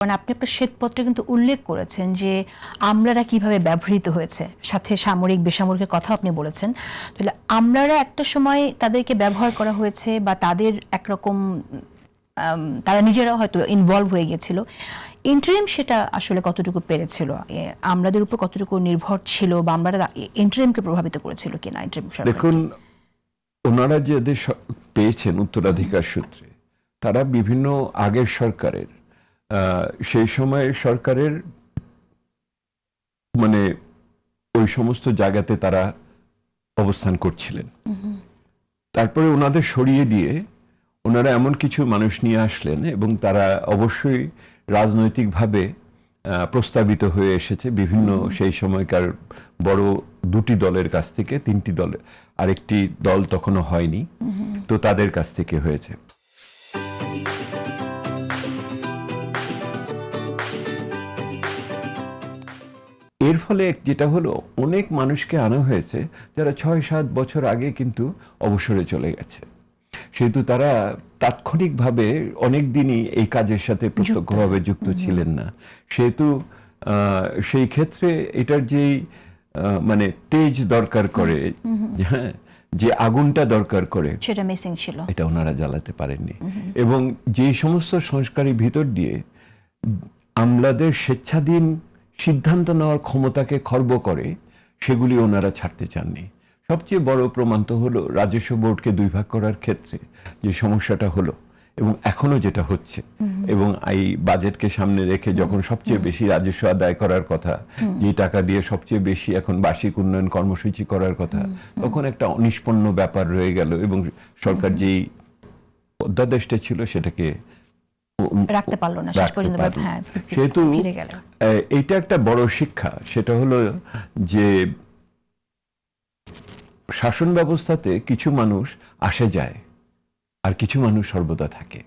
মানে আপনি আপনার শ্বেতপত্রে কিন্তু উল্লেখ করেছেন যে আমলারা কিভাবে ব্যবহৃত হয়েছে, সাথে সামরিক বেসামরিকের কথা আপনি বলেছেন। তাহলে আমলারা একটা সময় তাদেরকে ব্যবহার করা হয়েছে বা তাদের একরকম তারা নিজেরাও হয়তো ইনভলভ হয়ে গিয়েছিল। ইন্টারিম সেটা আসলে কতটুকু পেরেছিল, আমলাদের উপর কতটুকু নির্ভর ছিল, বা আমলারা ইন্টারিমকে প্রভাবিত করেছিল কিনা? ইন্টারিম দেখুন, ওনারা যে দেশ পেয়েছেন উত্তরাধিকার সূত্রে, তারা বিভিন্ন আগের সরকারের সেই সময়ের সরকারের মানে ওই সমস্ত জায়গাতে তারা অবস্থান করছিলেন। তারপরে ওনাদের সরিয়ে দিয়ে ওনারা এমন কিছু মানুষ নিয়ে আসলেন এবং তারা অবশ্যই রাজনৈতিকভাবে প্রস্তাবিত হয়ে এসেছে বিভিন্ন সেই সময়কার বড় দুটি দলের কাছ থেকে, তিনটি দলের, আরেকটি দল তখনও হয়নি, তো তাদের কাছ থেকে হয়েছে। এর ফলে যেটা হলো, অনেক মানুষকে আনা হয়েছে যারা ৬-৭ বছর আগে কিন্তু অবসরে চলে গেছে, সেহেতু তারা তাৎক্ষণিকভাবে অনেক দিনই এই কাজের সাথে প্রত্যক্ষভাবে যুক্ত ছিলেন না, সেহেতু সেই ক্ষেত্রে এটার যেই মানে তেজ দরকার করে, হ্যাঁ, যে আগুনটা দরকার করে, সেটা মিসিং ছিল, এটা ওনারা জ্বালাতে পারেননি। এবং যে সমস্ত সংস্কারের ভিতর দিয়ে আমলাদের স্বেচ্ছাধীন সিদ্ধান্ত নেওয়ার ক্ষমতাকে খর্ব করে, সেগুলি ওনারা ছাড়তে চাননি। সবচেয়ে বড় প্রমাণ তো হলো রাজস্ব বোর্ডকে দুই ভাগ করার ক্ষেত্রে যে সমস্যাটা হলো, এবং এখনো যেটা হচ্ছে, এবং এই বাজেটকে সামনে রেখে যখন সবচেয়ে বেশি রাজস্ব আদায় করার কথা, যে টাকা দিয়ে সবচেয়ে বেশি এখন বার্ষিক উন্নয়ন কর্মসূচি করার কথা, তখন একটা অনিষ্পন্ন ব্যাপার রয়ে গেল এবং সরকার যেই অধ্যাদেশটা ছিল সেটাকে রাখতে পারলো না শেষ পর্যন্ত। সেহেতু এইটা একটা বড় শিক্ষা, সেটা হলো যে শাসন ব্যবস্থাতে কিছু মানুষ আসে যায় আর কিছু মানুষ সর্বদা থাকে।